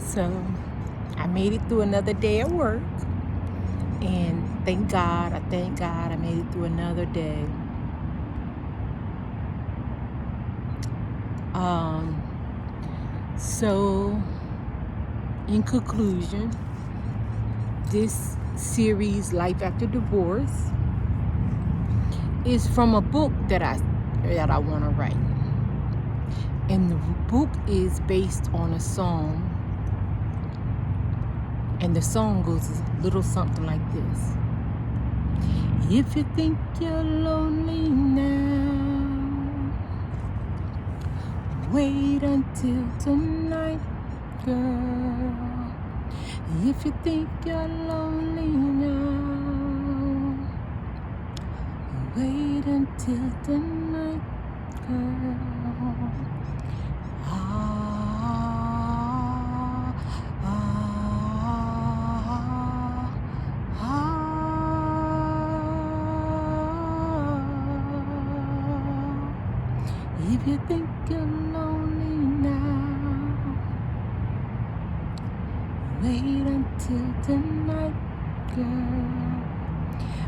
So I made it through another day at work. And thank God I made it through another day. So in conclusion, this series, Life After Divorce, is from a book that I want to write. And the book is based on a song. And the song goes a little something like this. If you think you're lonely now, wait until tonight, girl. If you think you're lonely now, wait until tonight, girl. If you think you're lonely now, wait until tonight, girl.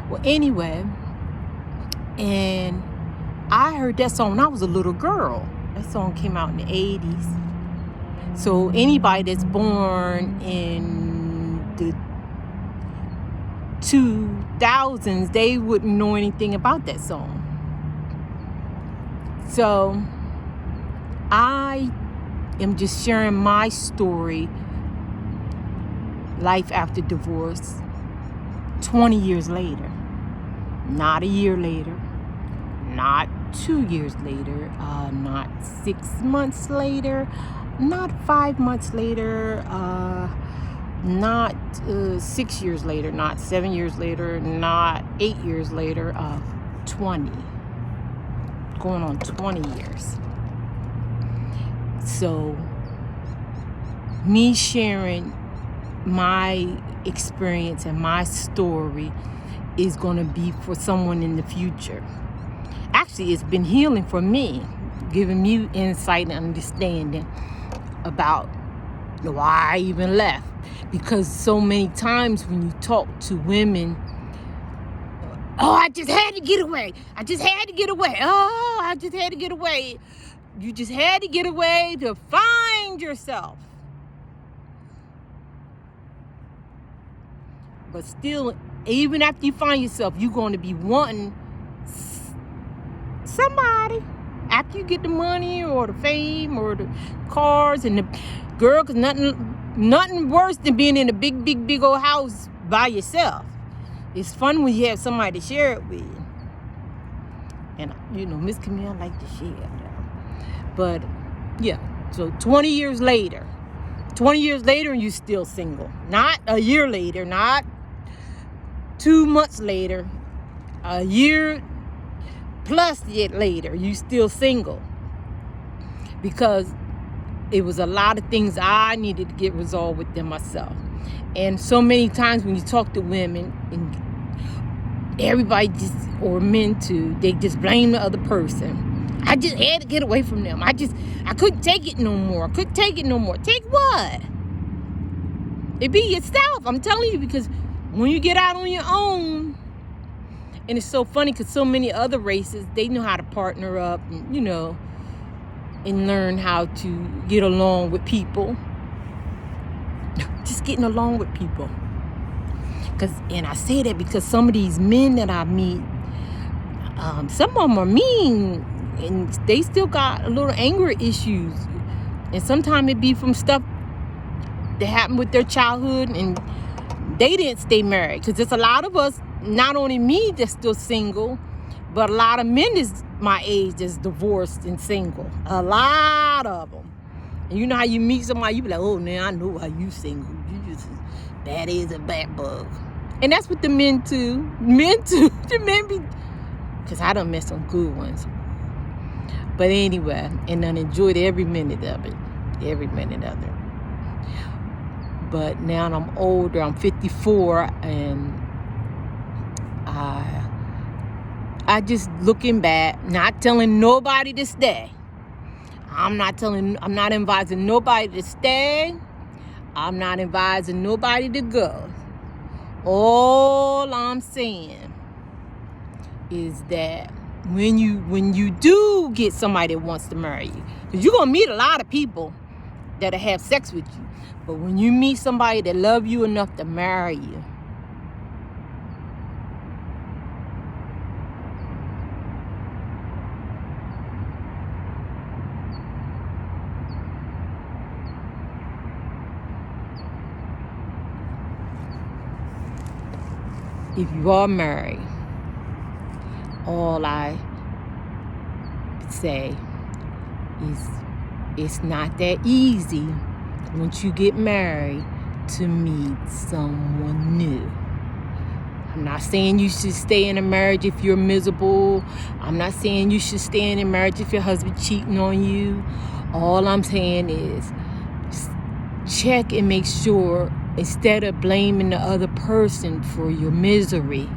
Well, anyway, and I heard that song when I was a little girl. That song came out in the 80s. So anybody that's born in the 2000s, they wouldn't know anything about that song. So I am just sharing my story, life after divorce, 20 years later. Not a year later, not 2 years later, not 6 months later, not 5 months later, not 6 years later, not 7 years later, not 8 years later, 20. Going on 20 years. So me sharing my experience and my story is going to be for someone in the future. Actually, it's been healing for me, giving me insight and understanding about why I even left. Because so many times when you talk to women, oh, I just had to get away. I just had to get away. Oh, I just had to get away. You just had to get away to find yourself. But still, even after you find yourself, you're going to be wanting somebody. After you get the money or the fame or the cars and the girl, because nothing worse than being in a big old house by yourself. It's fun when you have somebody to share it with. And, Miss Camille like to share that. But, yeah. So 20 years later, and you're still single. Not a year later, not 2 months later, a year plus yet later, you still single. Because it was a lot of things I needed to get resolved within myself. And so many times when you talk to women, and everybody or men too, they just blame the other person. I just had to get away from them. I couldn't take it no more. Take what? It be yourself. I'm telling you, because when you get out on your own, and it's so funny because so many other races, they know how to partner up and, and learn how to get along with people. Just getting along with people. And I say that because some of these men that I meet, some of them are mean, and they still got a little anger issues. And sometimes it be from stuff that happened with their childhood, and they didn't stay married. Because there's a lot of us, not only me that's still single, but a lot of men is my age that's divorced and single. A lot of them. And you know how you meet somebody, you be like, oh, man, I know how you single. You just bad as a bat bug. And that's with the men too. The men be, because I done met some good ones. But anyway, and I enjoyed every minute of it. But now I'm older, I'm 54, and I just looking back, not telling nobody to stay. I'm not advising nobody to stay. I'm not advising nobody to go. All I'm saying is that when you do get somebody that wants to marry you, because you're gonna meet a lot of people that'll have sex with you, but when you meet somebody that love you enough to marry you, if you are married, all I say is it's not that easy once you get married to meet someone new. I'm not saying you should stay in a marriage if you're miserable. I'm not saying you should stay in a marriage if your husband cheating on you. All I'm saying is check and make sure, instead of blaming the other person for your misery,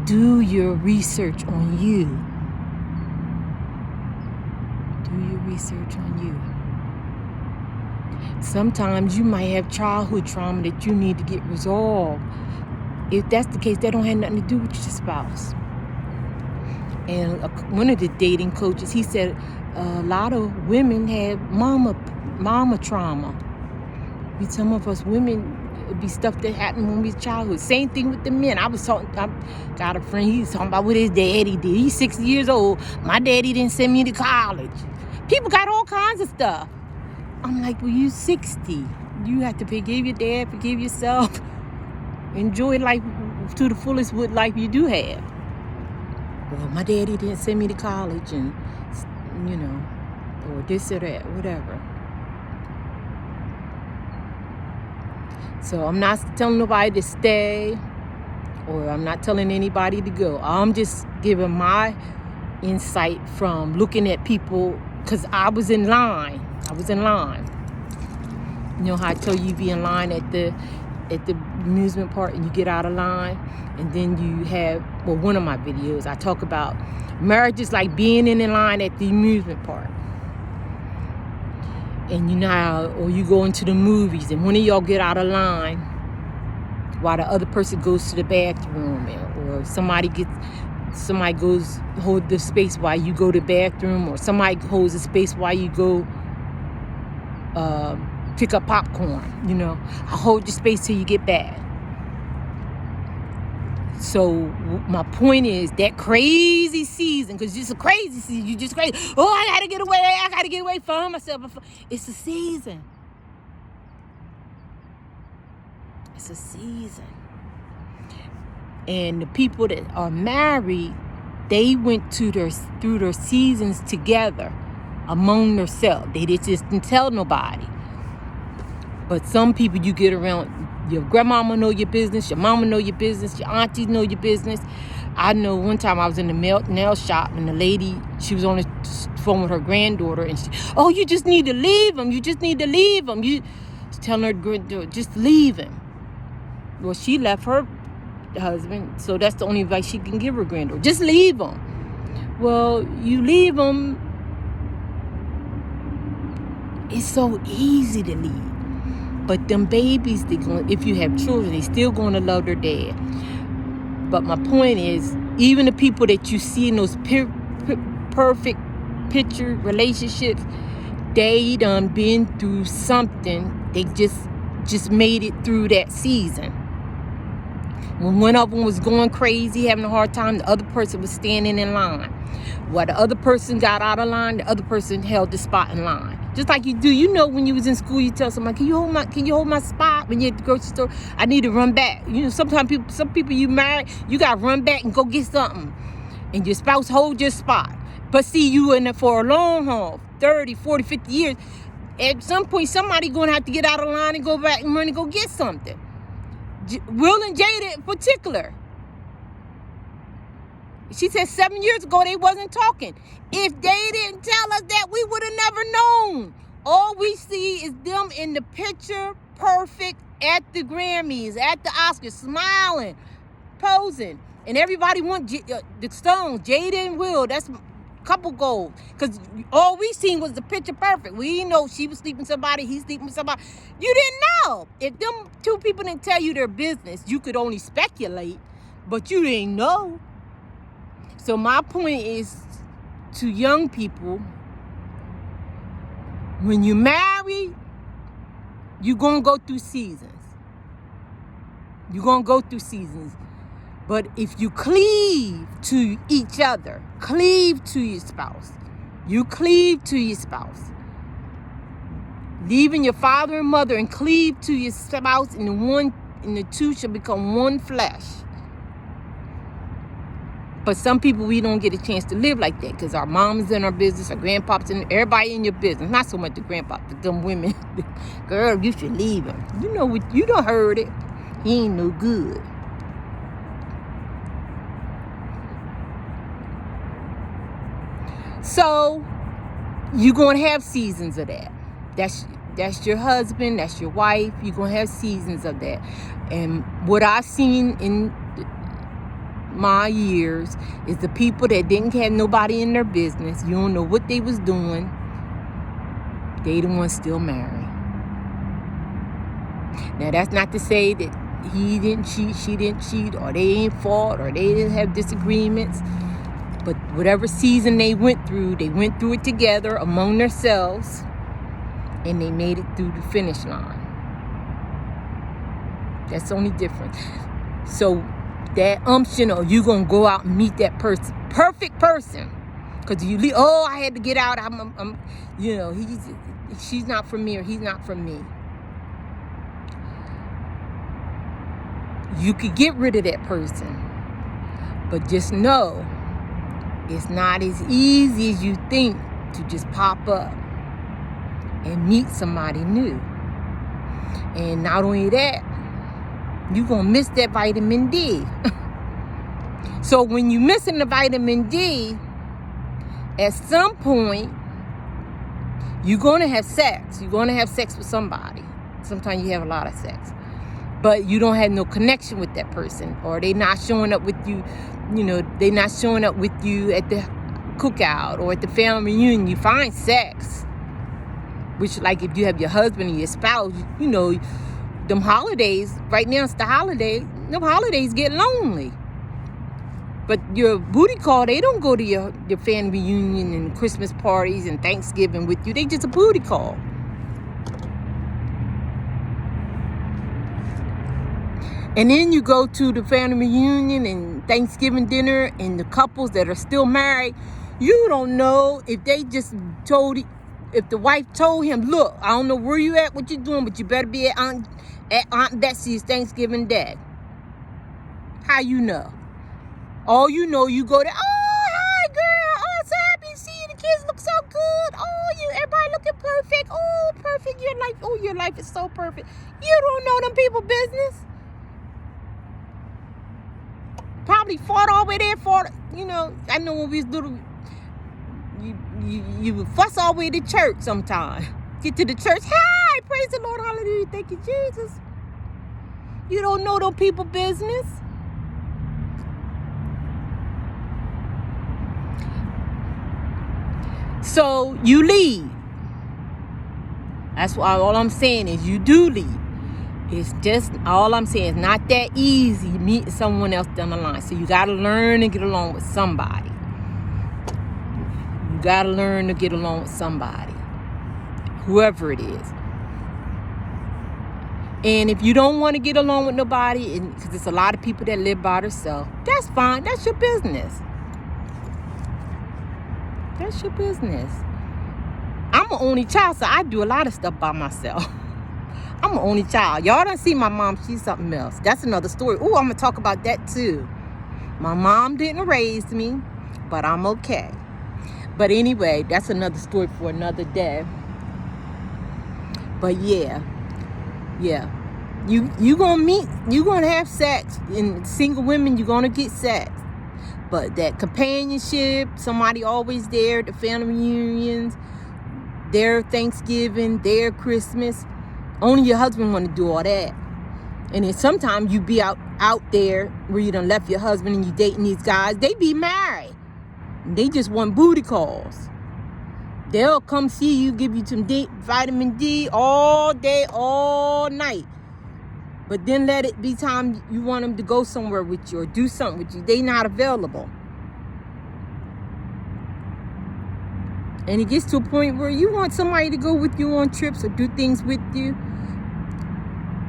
do your research on you. Do your research on you. Sometimes you might have childhood trauma that you need to get resolved. If that's the case, that don't have nothing to do with your spouse. And one of the dating coaches, he said a lot of women have mama trauma. Some of us women, it'd be stuff that happened when we was childhood. Same thing with the men. I got a friend, he was talking about what his daddy did. He's 60 years old. My daddy didn't send me to college. People got all kinds of stuff. I'm like, well, you 60. You have to forgive your dad, forgive yourself. Enjoy life to the fullest with life you do have. Well, my daddy didn't send me to college, and, or this or that, whatever. So I'm not telling nobody to stay, or I'm not telling anybody to go. I'm just giving my insight from looking at people, because I was in line. You know how I tell you be in line at the amusement park and you get out of line, and then you have, one of my videos, I talk about marriage is like being in line at the amusement park. And you know how, or you go into the movies and one of y'all get out of line while the other person goes to the bathroom, or somebody goes hold the space while you go to the bathroom, or somebody holds the space while you go pick up popcorn. I hold your space till you get back. So my point is that crazy season, because it's a crazy season. You just crazy. Oh, I gotta get away from myself. It's a season. It's a season. And the people that are married, they went through their seasons together among themselves. They just didn't tell nobody. But some people you get around, your grandmama know your business, your mama know your business, your aunties know your business. I know one time I was in the nail shop, and the lady, she was on the phone with her granddaughter, and you just need to leave him. You just need to leave him. You telling her granddaughter, just leave him. Well, she left her husband, so that's the only advice she can give her granddaughter. Just leave him. Well, you leave him. It's so easy to leave. But them babies, if you have children, they still going to love their dad. But my point is, even the people that you see in those perfect picture relationships, they done been through something. They just made it through that season. When one of them was going crazy, having a hard time, the other person was standing in line. While the other person got out of line, the other person held the spot in line. Just like you do, when you was in school, you tell somebody, can you hold my spot when you're at the grocery store? I need to run back. Sometimes some people you marry, you got to run back and go get something. And your spouse hold your spot. But see, you in there for a long haul, 30, 40, 50 years. At some point, somebody going to have to get out of line and go back and run and go get something. Will and Jada in particular. She said 7 years ago they wasn't talking. If they didn't tell us that, we would have never known. All we see is them in the picture perfect at the Grammys, at the Oscars, smiling, posing. And everybody want the Stones, Jada and Will. That's couple goals. Because all we seen was the picture perfect. We didn't know she was sleeping with somebody, he's sleeping with somebody. You didn't know. If them two people didn't tell you their business, you could only speculate, but you didn't know. So my point is to young people, when you marry, you're going to go through seasons. You're going to go through seasons. But if you cleave to each other, cleave to your spouse. You cleave to your spouse. Leaving your father and mother and cleave to your spouse, and the two shall become one flesh. But some people, we don't get a chance to live like that because our mom's in our business, our grandpa's in, everybody in your business. Not so much the grandpa, but them women. Girl, you should leave him. You know what? You done heard it. He ain't no good. So you're going to have seasons of that. That's your husband. That's your wife. You're going to have seasons of that. And what I've seen in my years is the people that didn't have nobody in their business. You don't know what they was doing. They the ones still married. Now that's not to say that he didn't cheat, she didn't cheat, or they ain't fought, or they didn't have disagreements. But whatever season they went through it together among themselves, and they made it through the finish line. That's the only difference. So that umption, or you gonna go out and meet that person, perfect person, because you leave. Oh, I had to get out. I'm she's not for me, or he's not for me. You could get rid of that person, but just know it's not as easy as you think to just pop up and meet somebody new. And not only that, you're going to miss that vitamin D. So when you're missing the vitamin D, at some point, you're going to have sex. You're going to have sex with somebody. Sometimes you have a lot of sex. But you don't have no connection with that person. Or they not showing up with you, they not showing up with you at the cookout or at the family reunion. You find sex. Which, like, if you have your husband and your spouse, them holidays, right now it's the holiday, them holidays get lonely. But your booty call, they don't go to your family reunion and Christmas parties and Thanksgiving with you. They just a booty call. And then you go to the family reunion and Thanksgiving dinner, and the couples that are still married, you don't know if they just if the wife told him, look, I don't know where you at, what you doing, but you better be at Aunt Betsy's Thanksgiving Day. How you know? All you know, you go there, oh, hi, girl. Oh, so happy to see you. The kids look so good. Oh, everybody looking perfect. Oh, perfect. Your life is so perfect. You don't know them people business. Probably fought all the way there, I know when we was little, you would fuss all the way to church sometime. Get to the church, hi, praise the Lord, hallelujah, thank you, Jesus. You don't know them people business. So you leave. That's why all I'm saying is you do leave. It's just, all I'm saying is not that easy meeting someone else down the line. So you got to learn to get along with somebody. You got to learn to get along with somebody. Whoever it is. And if you don't want to get along with nobody, because there's a lot of people that live by themselves, that's fine. That's your business. That's your business. I'm an only child, so I do a lot of stuff by myself. I'm an only child. Y'all don't see my mom. She's something else. That's another story. Ooh, I'm going to talk about that too. My mom didn't raise me, but I'm okay. But anyway, that's another story for another day. But yeah. You going to meet, you going to have sex. And single women, you're going to get sex. But that companionship, somebody always there, the family reunions, their Thanksgiving, their Christmas, only your husband want to do all that. And then sometimes you be out there where you done left your husband and you dating these guys. They be married. They just want booty calls. They'll come see you, give you some vitamin D all day, all night. But then let it be time you want them to go somewhere with you or do something with you. They not available. And it gets to a point where you want somebody to go with you on trips or do things with you.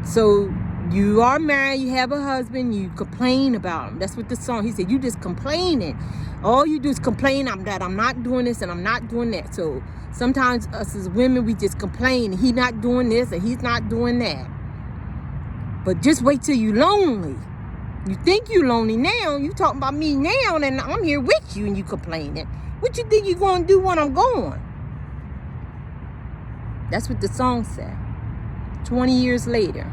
So you are married, you have a husband, you complain about him. That's what the song, he said, you just complaining. All you do is complain that I'm not doing this and I'm not doing that. So sometimes us as women, we just complain. He's not doing this and he's not doing that. But just wait till you lonely. You think you lonely now. You talking about me now and I'm here with you and you complaining. What you think you going to do when I'm gone? That's what the song said. 20 years later.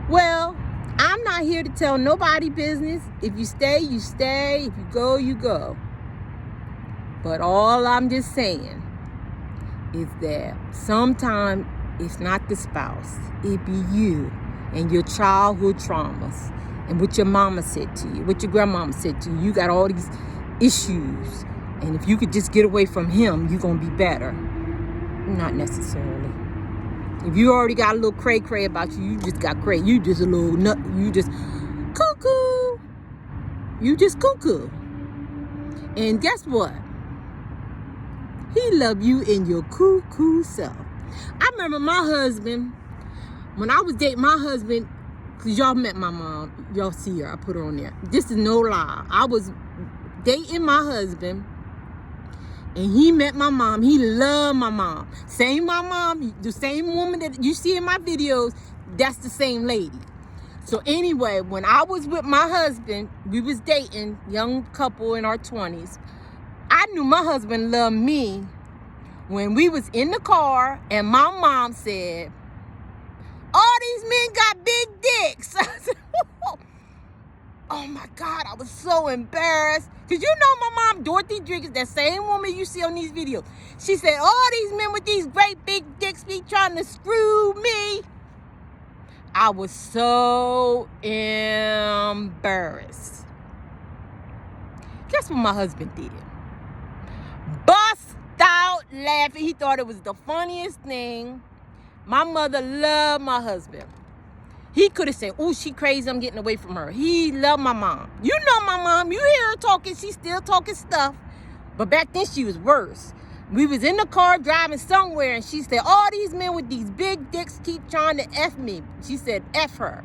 Well, I'm not here to tell nobody business. If you stay, you stay. If you go, you go. But all I'm just saying is that sometimes it's not the spouse. It be you and your childhood traumas and what your mama said to you, what your grandmama said to you. You got all these issues. And if you could just get away from him, you're going to be better. Not necessarily. If you already got a little cray-cray about you, you just got cray. You just a little nut. You just cuckoo. You just cuckoo. And guess what? He love you in your cuckoo self. I remember my husband, when I was dating my husband, because y'all met my mom. Y'all see her. I put her on there. This is no lie. I was dating my husband. And he met my mom. He loved my mom. Same my mom, the same woman that you see in my videos, that's the same lady. So anyway, when I was with my husband, we was dating, young couple in our 20s. I knew my husband loved me when we was in the car and my mom said, all these men got big dicks. I said, oh my God, I was so embarrassed. Because you know my mom, Dorothy Driggers, that same woman you see on these videos. She said, all these men with these great big dicks be trying to screw me. I was so embarrassed. Guess what my husband did? Bust out laughing. He thought it was the funniest thing. My mother loved my husband. He could have said, oh, she crazy, I'm getting away from her. He loved my mom. You know my mom. You hear her talking. She's still talking stuff. But back then, she was worse. We was in the car driving somewhere, and she said, all these men with these big dicks keep trying to F me. She said, F her.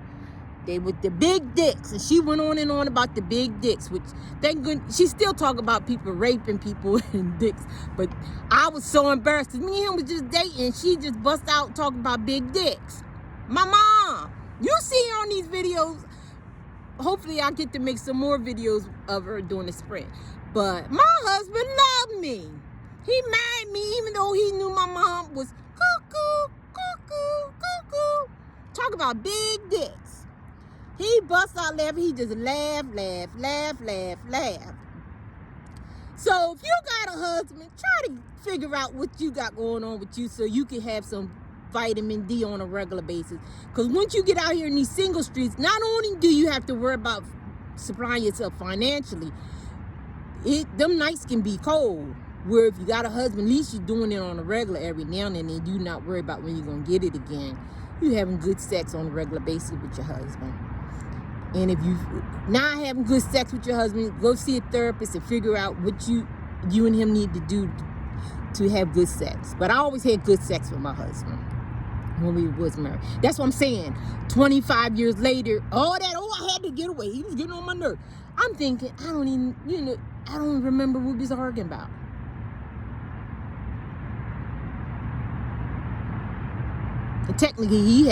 They with the big dicks. And she went on and on about the big dicks, which, thank goodness, she still talk about people raping people and dicks. But I was so embarrassed. Me and him was just dating. She just bust out talking about big dicks. My mom. You see her on these videos. Hopefully I'll get to make some more videos of her during the spring. But my husband loved me. He married me even though he knew my mom was cuckoo, cuckoo, cuckoo. Talk about big dicks. He busts out laughing. He just laugh. So if you got a husband, try to figure out what you got going on with you so you can have some vitamin D on a regular basis. Because once you get out here in these single streets, not only do you have to worry about supplying yourself financially, them nights can be cold. Where if you got a husband, at least you're doing it on a regular every now and then, and you not worry about when you're going to get it again. You having good sex on a regular basis with your husband. And if you not having good sex with your husband, go see a therapist and figure out what you and him need to do to have good sex. But I always had good sex with my husband when we was married. That's what I'm saying. 25 years later, I had to get away. He was getting on my nerve. I'm thinking, I don't even remember what we was arguing about. And technically, he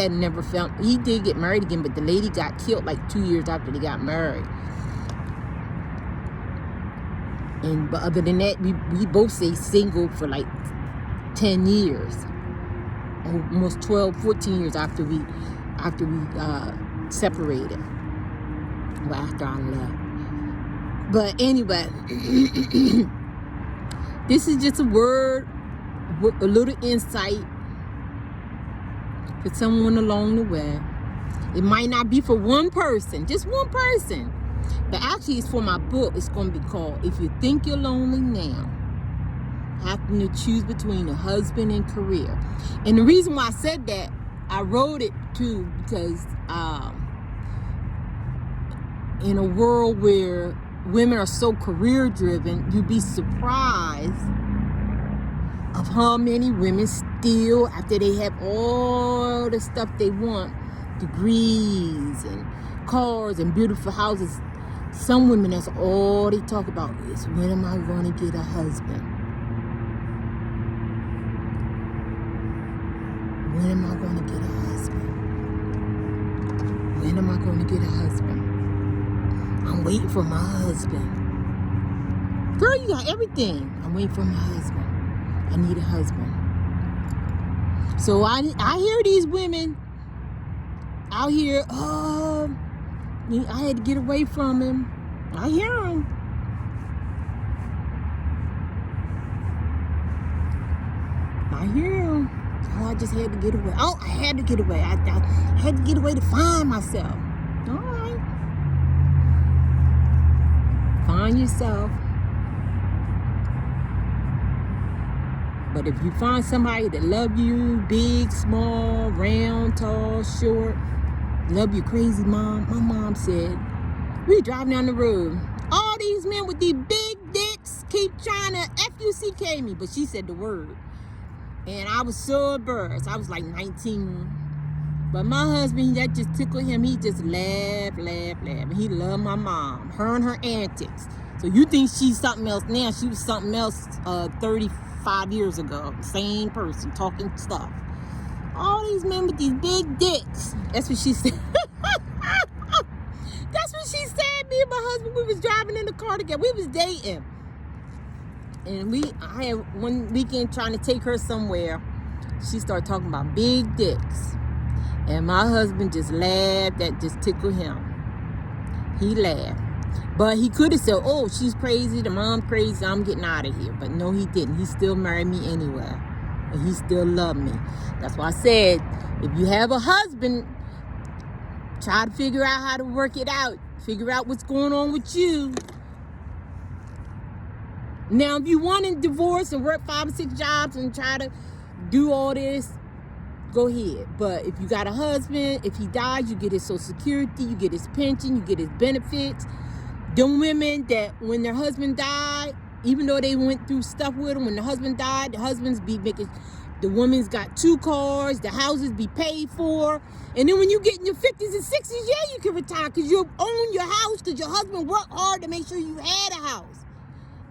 did get married again, but the lady got killed like 2 years after they got married. But other than that, we both stayed single for like 10 years. Almost 12, 14 years after we separated. Well, after I left. But anyway, this is just a little insight for someone along the way. It might not be for one person, just one person. But actually, it's for my book. It's going to be called If You Think You're Lonely Now, Having to Choose Between a Husband and Career. And the reason why I said that, I wrote it too because in a world where women are so career driven, you'd be surprised of how many women still, after they have all the stuff they want, degrees and cars and beautiful houses, some women, that's all they talk about is, when am I going to get a husband? When am I going to get a husband? When am I going to get a husband? I'm waiting for my husband. Girl, you got everything. I'm waiting for my husband. I need a husband. So I hear these women out here, I had to get away from him. I hear them. I hear them. Oh, I just had to get away. Oh, I had to get away. I had to get away to find myself. All right. Find yourself. But if you find somebody that love you, big, small, round, tall, short, love you crazy, mom. My mom said, we driving down the road. All these men with these big dicks keep trying to F-U-C-K me. But she said the word. And I was so embarrassed. I was like 19. But my husband, that just tickled him. He just laughed. And he loved my mom. Her and her antics. So you think she's something else now. She was something else 35 years ago. Same person, talking stuff. All these men with these big dicks. That's what she said. That's what she said. Me and my husband, we was driving in the car together. We was dating. And I had one weekend trying to take her somewhere. She started talking about big dicks. And my husband just laughed. That just tickled him. He laughed. But he could have said, oh, she's crazy, the mom crazy, I'm getting out of here. But no, he didn't. He still married me anyway. And he still loved me. That's why I said, if you have a husband, try to figure out how to work it out. Figure out what's going on with you. Now, if you want to divorce and work 5 or 6 jobs and try to do all this, go ahead. But if you got a husband, if he dies, you get his Social Security, you get his pension, you get his benefits. Them women that when their husband died, even though they went through stuff with them, when the husband died, the husbands be making, the woman's got 2 cars, the houses be paid for. And then when you get in your 50s and 60s, yeah, you can retire because you own your house because your husband worked hard to make sure you had a house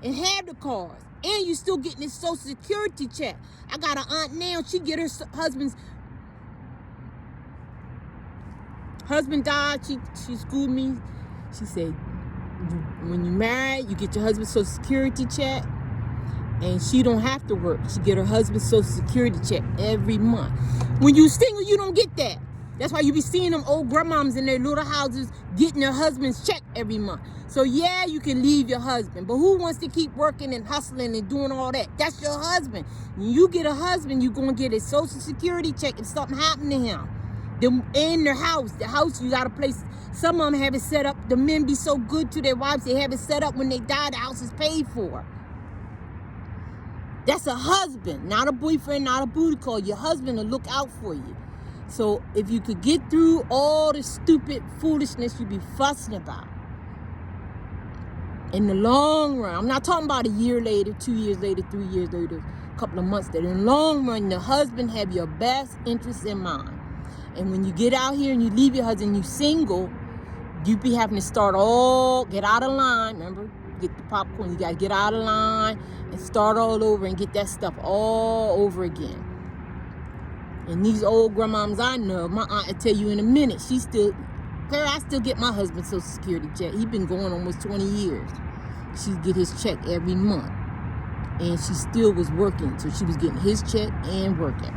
and had the cars. And you still getting this Social Security check. I got an aunt now, she get her husband died, she schooled me. She said, when you married, you get your husband's Social Security check, and she don't have to work. She get her husband's Social Security check every month. When you single, you don't get that. That's why you be seeing them old grandmoms in their little houses getting their husband's check every month. So yeah, you can leave your husband, but who wants to keep working and hustling and doing all that? That's your husband. When you get a husband, you're gonna get a Social Security check if something happened to him. Them in their house, the house, you got a place. Some of them have it set up. The men be so good to their wives, they have it set up when they die, the house is paid for. That's a husband, not a boyfriend, not a booty call. Your husband will look out for you. So if you could get through all the stupid foolishness you be fussing about, in the long run, I'm not talking about a year later, 2 years later, 3 years later, a couple of months later. In the long run, the husband have your best interests in mind. And when you get out here and you leave your husband, you single, you be having to get out of line. Remember, get the popcorn. You got to get out of line and start all over and get that stuff all over again. And these old grandmoms I know, my aunt will tell you in a minute, I still get my husband's Social Security check. He been going almost 20 years. She get his check every month. And she still was working. So she was getting his check and working.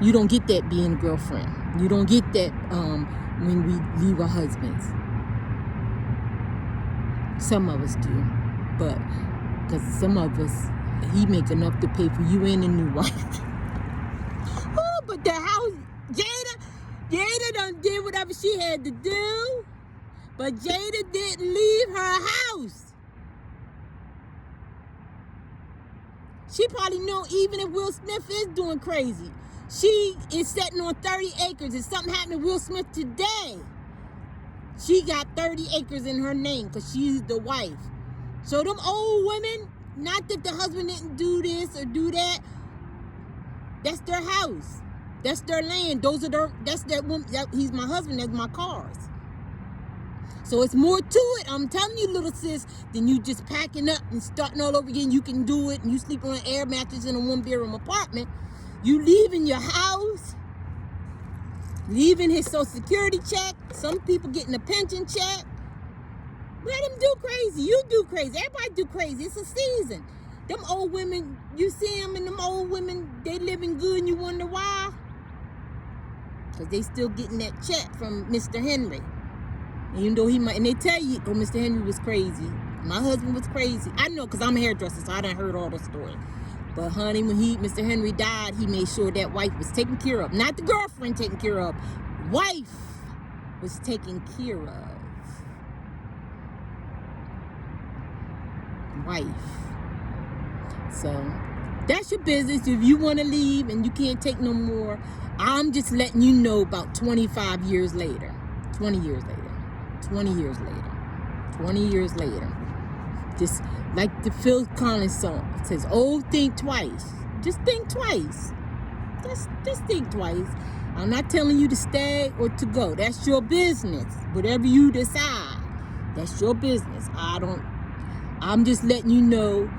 You don't get that being a girlfriend. You don't get that when we leave our husbands. Some of us do. But, because some of us, he make enough to pay for you and a new wife. Oh, but the house, Jada done did whatever she had to do. But Jada didn't leave her house. She probably know even if Will Smith is doing crazy. She is sitting on 30 acres. If something happened to Will Smith today, she got 30 acres in her name because she's the wife. So them old women, not that the husband didn't do this or do that, that's their house. That's their land. That's that woman. He's my husband. That's my cars. So it's more to it. I'm telling you, little sis, than you just packing up and starting all over again. You can do it, and you sleep on an air mattress in a one-bedroom apartment. You leaving your house, leaving his Social Security check. Some people getting a pension check. Let him do crazy. You do crazy. Everybody do crazy. It's a season. Them old women, you see them, and them old women, they living good, and you wonder why? Because they still getting that check from Mr. Henry. Even though he might, and they tell you, oh, Mr. Henry was crazy. My husband was crazy. I know, because I'm a hairdresser, so I done heard all the story. But honey, when Mr. Henry died, he made sure that wife was taken care of. Not the girlfriend taken care of. Wife was taken care of. Wife. So, that's your business. If you want to leave and you can't take no more, I'm just letting you know about 25 years later. 20 years later. 20 years later. 20 years later. Just like the Phil Collins song. It says, oh, think twice. Just think twice. Just think twice. I'm not telling you to stay or to go. That's your business. Whatever you decide, that's your business. I'm just letting you know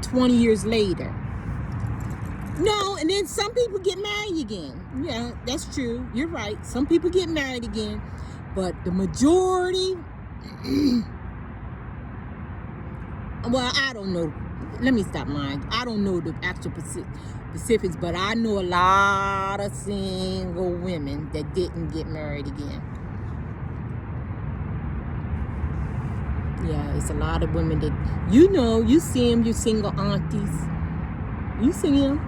20 years later. No, and then some people get married again. Yeah, that's true. You're right. Some people get married again. But the majority, well, I don't know. Let me stop lying. I don't know the actual specifics, but I know a lot of single women that didn't get married again. Yeah, it's a lot of women that, you see them, your single aunties. You see them.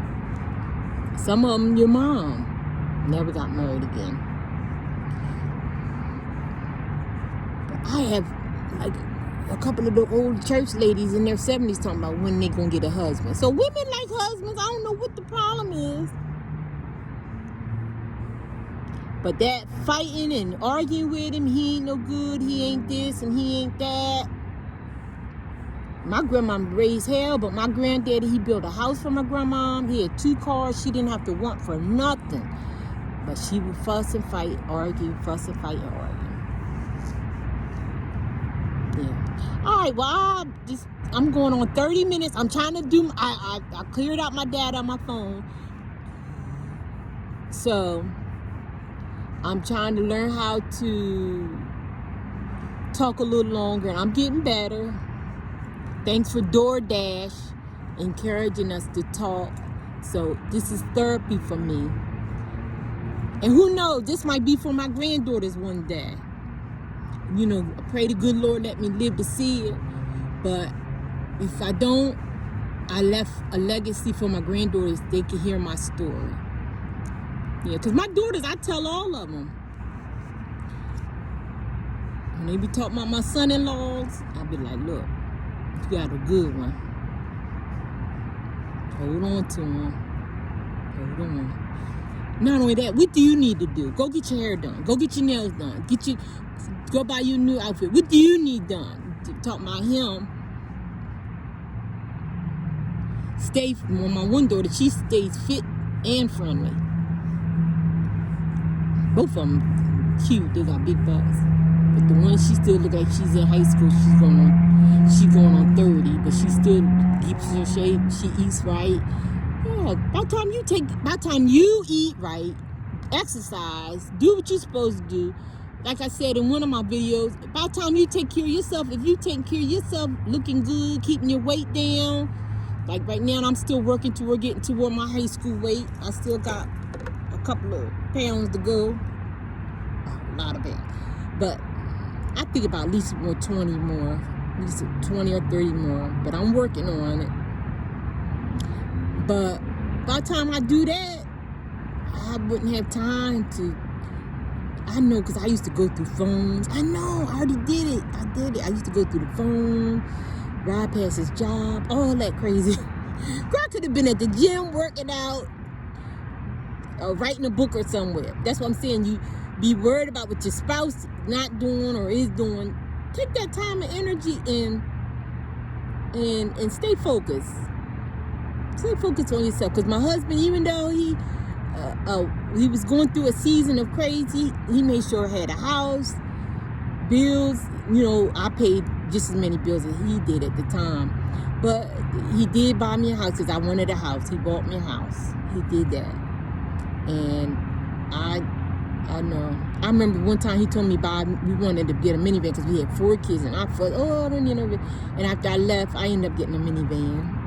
Some of them, your mom, never got married again. I have like a couple of the old church ladies in their 70s talking about when they gonna get a husband. So women like husbands. I don't know what the problem is. But that fighting and arguing with him, he ain't no good, he ain't this and he ain't that. My grandma raised hell, but my granddaddy, he built a house for my grandma. He had 2 cars. She didn't have to want for nothing. But she would fuss and fight, argue, fuss and fight and argue. Yeah. All right, well, I'm going on 30 minutes. I'm trying to do, I cleared out my data on my phone. So, I'm trying to learn how to talk a little longer, and I'm getting better. Thanks for DoorDash encouraging us to talk. So, this is therapy for me. And who knows, this might be for my granddaughters one day. I pray the good Lord let me live to see it. But if I don't, I left a legacy for my granddaughters. They can hear my story. Yeah, because my daughters, I tell all of them. When they be talking about my son-in-laws, I'll be like, look, you got a good one. Hold on to him. Hold on. Not only that, what do you need to do? Go get your hair done. Go get your nails done. Go buy your new outfit. What do you need done? Talk about him. My one daughter, she stays fit and friendly. Both of them cute. They got big butts. But the one, she still look like she's in high school. She going on 30, but she still keeps her shape. She eats right. Yeah, by the time you eat right, exercise, do what you're supposed to do. Like I said in one of my videos, by the time you take care of yourself, if you take care of yourself, looking good, keeping your weight down, like right now, I'm still working toward getting toward my high school weight. I still got a couple of pounds to go. A lot of pounds. But I think about at least 20 more. At least 20 or 30 more. But I'm working on it. But by the time I do that, I wouldn't have time to... I know, because I used to go through phones. I know, I already did it. I used to go through the phone, ride past his job, all that crazy. Girl, I could have been at the gym working out or writing a book or somewhere. That's what I'm saying. You be worried about what your spouse not doing or is doing. Take that time and energy and stay focused. Stay focused on yourself. Because my husband, even though he was going through a season of crazy, he made sure I had a house, bills. You know, I paid just as many bills as he did at the time. But he did buy me a house because I wanted a house. He bought me a house. He did that. And I know. I remember one time he told me we wanted to get a minivan because we had 4 kids. And I thought, I don't need a minivan. And after I left, I ended up getting a minivan.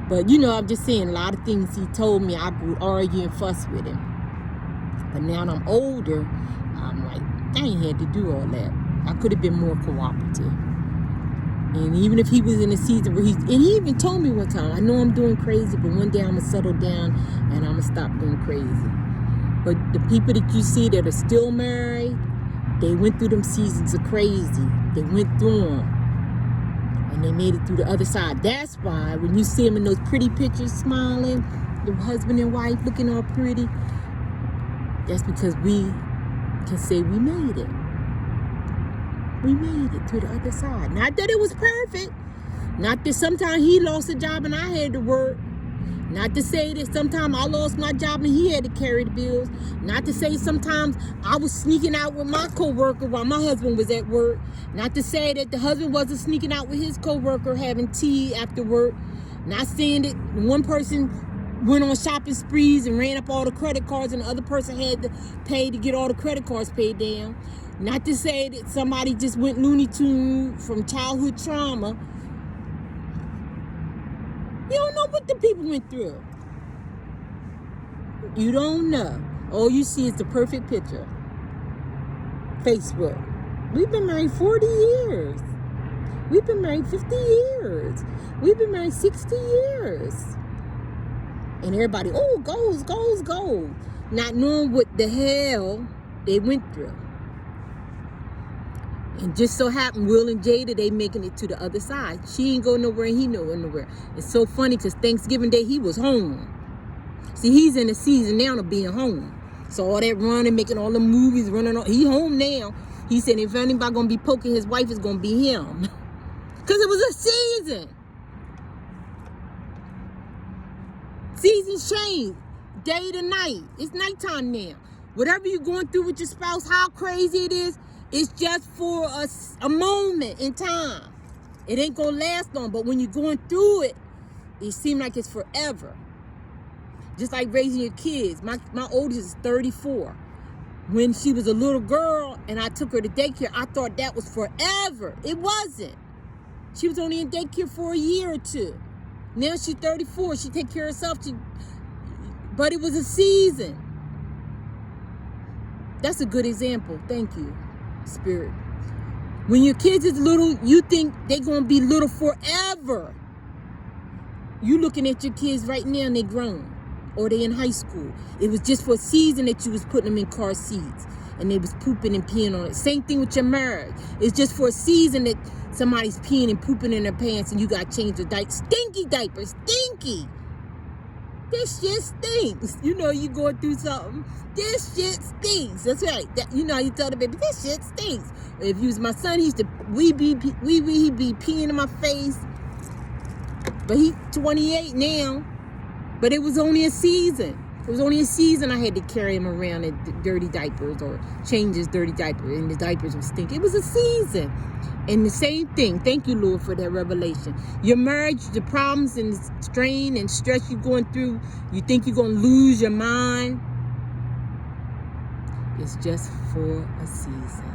But, you know, I'm just saying a lot of things he told me, I would argue and fuss with him. But now that I'm older, I'm like, I ain't had to do all that. I could have been more cooperative. And even if he was in a season where and he even told me one time, I know I'm doing crazy, but one day I'm going to settle down and I'm going to stop doing crazy. But the people that you see that are still married, they went through them seasons of crazy. They went through them. And they made it through the other side. That's why when you see them in those pretty pictures smiling, the husband and wife looking all pretty, that's because we can say we made it. We made it to the other side. Not that it was perfect. Not that sometimes he lost a job and I had to work. Not to say that sometimes I lost my job and he had to carry the bills. Not to say sometimes I was sneaking out with my coworker while my husband was at work. Not to say that the husband wasn't sneaking out with his coworker having tea after work. Not saying that one person went on shopping sprees and ran up all the credit cards and the other person had to pay to get all the credit cards paid down. Not to say that somebody just went Looney Tune from childhood trauma. You don't know what the people went through. You don't know. All you see is the perfect picture. Facebook. We've been married 40 years. We've been married 50 years. We've been married 60 years. And everybody, goals. Not knowing what the hell they went through. And just so happened, Will and Jada, they making it to the other side. She ain't go nowhere and he nowhere. It's so funny because Thanksgiving Day, he was home. See, he's in the season now of being home. So all that running, making all the movies, running on, he home now. He said if anybody going to be poking his wife, it's going to be him. Because it was a season. Seasons change. Day to night. It's nighttime now. Whatever you're going through with your spouse, how crazy it is, it's just for a moment in time. It ain't going to last long. But when you're going through it, it seems like it's forever. Just like raising your kids. My oldest is 34. When she was a little girl and I took her to daycare, I thought that was forever. It wasn't. She was only in daycare for a year or two. Now she's 34. She take care of herself. But it was a season. That's a good example. Thank you, Spirit. When your kids is little, you think they're going to be little forever. You looking at your kids right now and they grown. Or they in high school. It was just for a season that you was putting them in car seats. And they was pooping and peeing on it. Same thing with your marriage. It's just for a season that somebody's peeing and pooping in their pants and you got to change the diapers. Stinky diapers. Stinky. This shit stinks. You know you going through something. This shit stinks. That's right. You know you tell the baby, this shit stinks. If you was my son, he used to, he'd be peeing in my face. But he's 28 now. But it was only a season. It was only a season I had to carry him around in dirty diapers or change his dirty diaper. And the diapers would stink. It was a season. And the same thing. Thank you, Lord, for that revelation. Your marriage, the problems and the strain and stress you're going through, you think you're going to lose your mind. It's just for a season.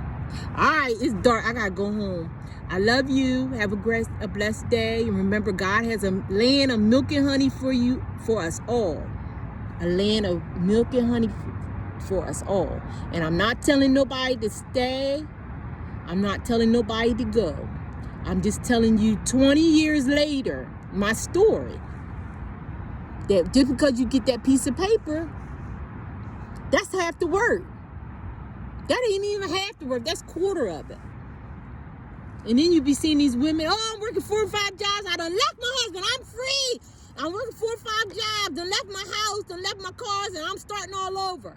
All right, it's dark. I got to go home. I love you. Have a blessed day. And remember, God has a land of milk and honey for us all. A land of milk and honey for us all. And I'm not telling nobody to stay. I'm not telling nobody to go. I'm just telling you 20 years later, my story. That just because you get that piece of paper, that's half the work. That ain't even half the work. That's quarter of it. And then you be seeing these women, oh, I'm working 4 or 5 jobs. I done left my husband. I'm free. I'm working 4 or 5 jobs. Done left my house. Done left my cars. And I'm starting all over.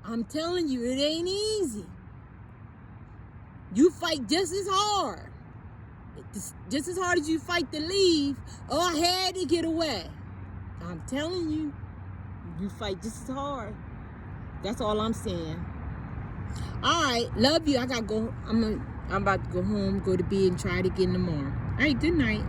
I'm telling you, it ain't easy. You fight just as hard. Just as hard as you fight to leave. Oh, I had to get away. I'm telling you, you fight just as hard. That's all I'm saying. All right, love you. I gotta go. I'm about to go home, go to bed, and try it again tomorrow. All right, good night.